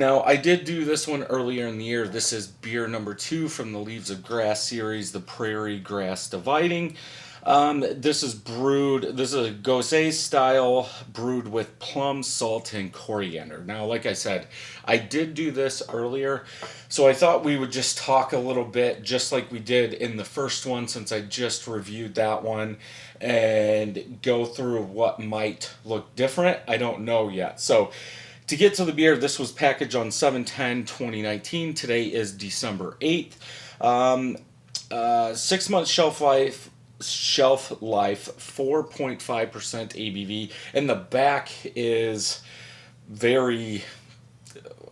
Now, I did do this one earlier in the year. This is beer number 2 from the Leaves of Grass series, the Prairie Grass Dividing. This is brewed, this is a Gose style brewed with plum, salt, and coriander. Now, like I said, I did do this earlier, so I thought we would just talk a little bit, just like we did in the first one, since I just reviewed that one, and go through what might look different. I don't know yet. So, to get to the beer, this was packaged on 7/10/2019. Today is December 8th. 6 months shelf life, 4.5% ABV, and the back is very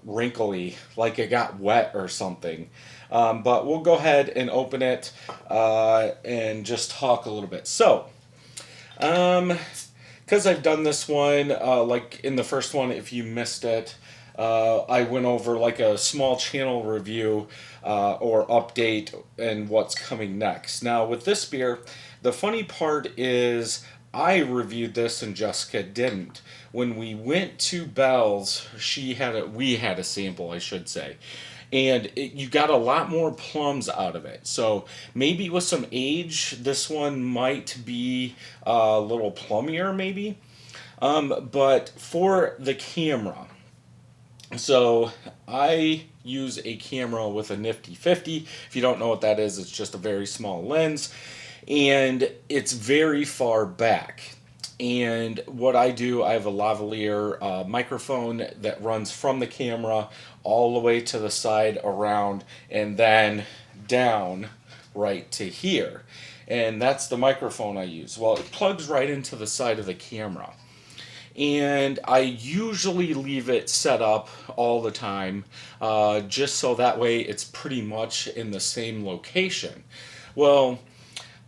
wrinkly, like it got wet or something. But we'll go ahead and open it and just talk a little bit. So, because I've done this one, like in the first one, if you missed it, I went over like a small channel review or update and what's coming next. Now, with this beer, the funny part is I reviewed this and Jessica didn't. When we went to Bell's, we had a sample, I should say. And you got a lot more plums out of it. So maybe with some age, this one might be a little plummier, maybe. But for the camera, so I use a camera with a nifty 50. If you don't know what that is, it's just a very small lens, and it's very far back. And what I do, I have a lavalier microphone that runs from the camera all the way to the side around and then down right to here. And that's the microphone I use. Well, it plugs right into the side of the camera. And I usually leave it set up all the time, just so that way it's pretty much in the same location. Well,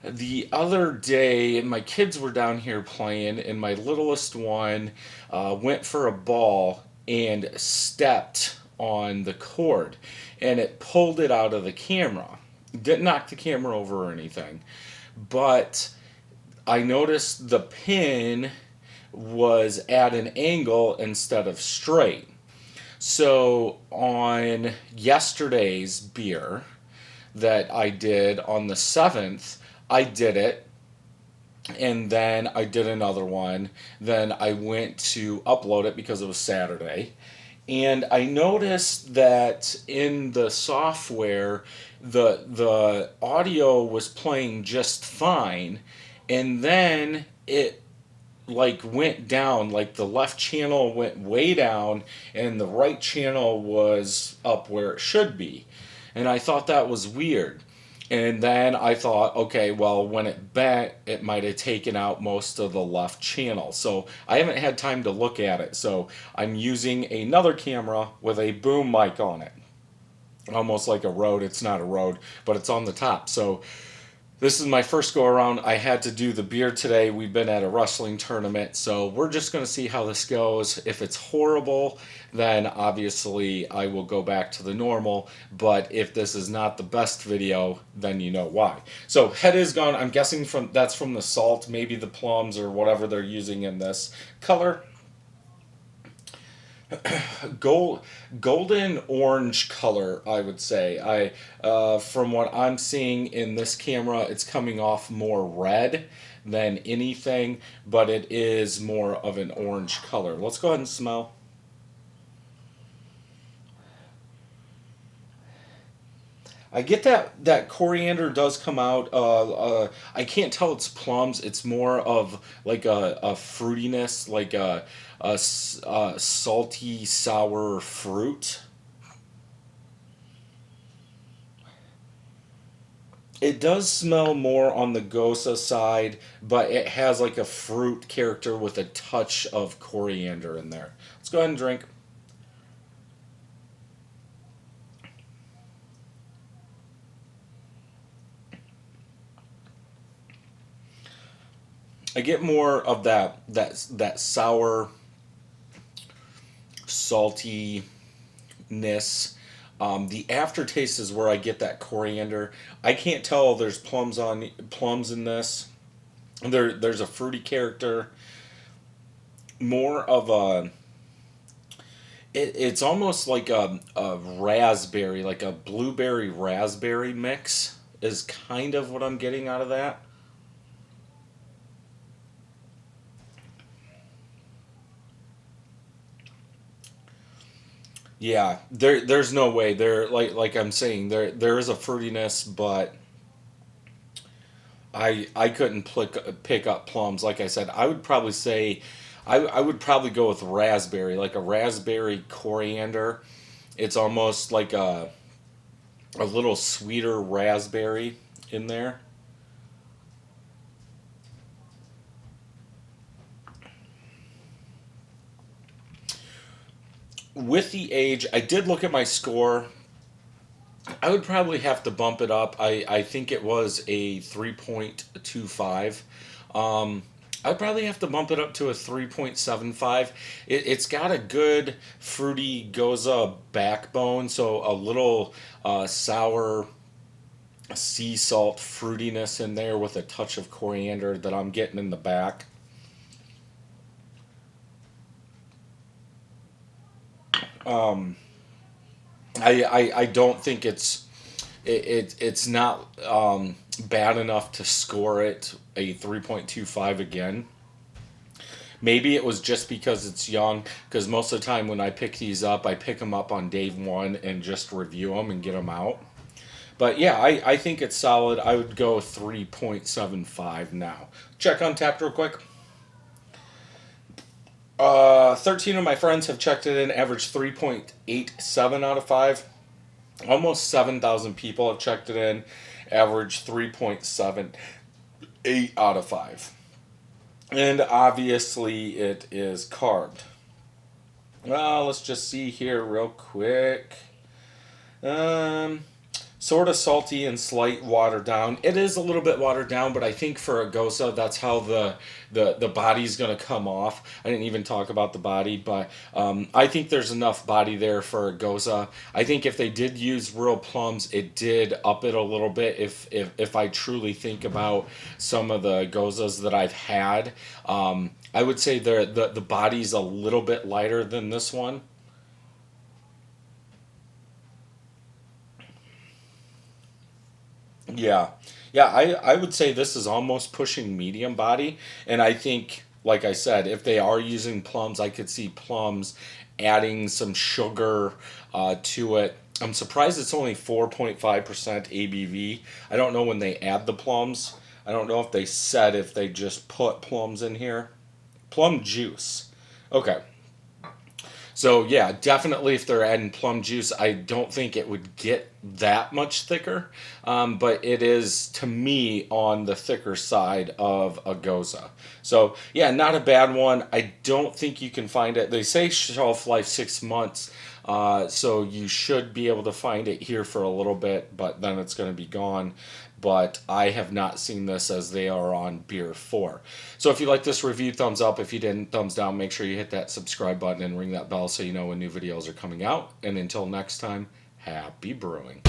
the other day, my kids were down here playing, and my littlest one went for a ball and stepped on the cord, and it pulled it out of the camera. Didn't knock the camera over or anything, but I noticed the pin was at an angle instead of straight. So on yesterday's beer that I did on the 7th, I did it, and then I did another one. Then I went to upload it because it was Saturday. And I noticed that in the software, the audio was playing just fine, and then it like went down, like the left channel went way down and the right channel was up where it should be. And I thought that was weird. And then I thought, okay, well, when it bent, it might have taken out most of the left channel. So I haven't had time to look at it. So I'm using another camera with a boom mic on it. Almost like a Rode. It's not a Rode, but it's on the top. So this is my first go around. I had to do the beer today. We've been at a wrestling tournament, so we're just going to see how this goes. If it's horrible, then obviously I will go back to the normal. But if this is not the best video, then you know why. So head is gone. I'm guessing that's from the salt, maybe the plums or whatever they're using in this color. Golden orange color, I would say. From what I'm seeing in this camera, it's coming off more red than anything, but it is more of an orange color. Let's go ahead and smell. I get that coriander does come out. I can't tell it's plums. It's more of like a fruitiness, like a salty, sour fruit. It does smell more on the Gosa side, but it has like a fruit character with a touch of coriander in there. Let's go ahead and drink. I get more of that sour, saltiness. The aftertaste is where I get that coriander. I can't tell there's plums in this. There's a fruity character, more of a. It's almost like a raspberry, like a blueberry raspberry mix is kind of what I'm getting out of that. Yeah, there's no way there, like I'm saying, there is a fruitiness, but I couldn't pick up plums. Like I said, I would probably say I would probably go with raspberry, like a raspberry coriander. It's almost like a little sweeter raspberry in there. With the age, I did look at my score. I would probably have to bump it up. I think it was a 3.25. I'd probably have to bump it up to a 3.75. It's got a good fruity goza backbone, so a little sour sea salt fruitiness in there with a touch of coriander that I'm getting in the back. Um, I don't think it's not bad enough to score it a 3.25 again. Maybe it was just because it's young, because most of the time when I pick these up, I pick them up on day one and just review them and get them out. But yeah, I think it's solid. I would go 3.75 now. Check on Tapped real quick. 13 of my friends have checked it in, average 3.87 out of 5. Almost 7,000 people have checked it in, average 3.78 out of 5. And obviously it is carved. Well, let's just see here real quick. Um, Sort of salty and slight watered down. It is a little bit watered down, but I think for a gosa, that's how the body's going to come off. I didn't even talk about the body, but I think there's enough body there for a gosa. I think if they did use real plums, it did up it a little bit. If I truly think about some of the gozas that I've had, I would say the body's a little bit lighter than this one. Yeah. Yeah, I would say this is almost pushing medium body. And I think, like I said, if they are using plums, I could see plums adding some sugar to it. I'm surprised it's only 4.5% ABV. I don't know when they add the plums. I don't know if they said if they just put plums in here. Plum juice. Okay. So yeah, definitely if they're adding plum juice, I don't think it would get that much thicker, but it is to me on the thicker side of a goza. So yeah, not a bad one. I don't think you can find it. They say shelf life 6 months, so you should be able to find it here for a little bit, but then it's going to be gone. But I have not seen this as they are on Beer 4. So if you like this review, thumbs up. If you didn't, thumbs down. Make sure you hit that subscribe button and ring that bell so you know when new videos are coming out. And until next time, happy brewing.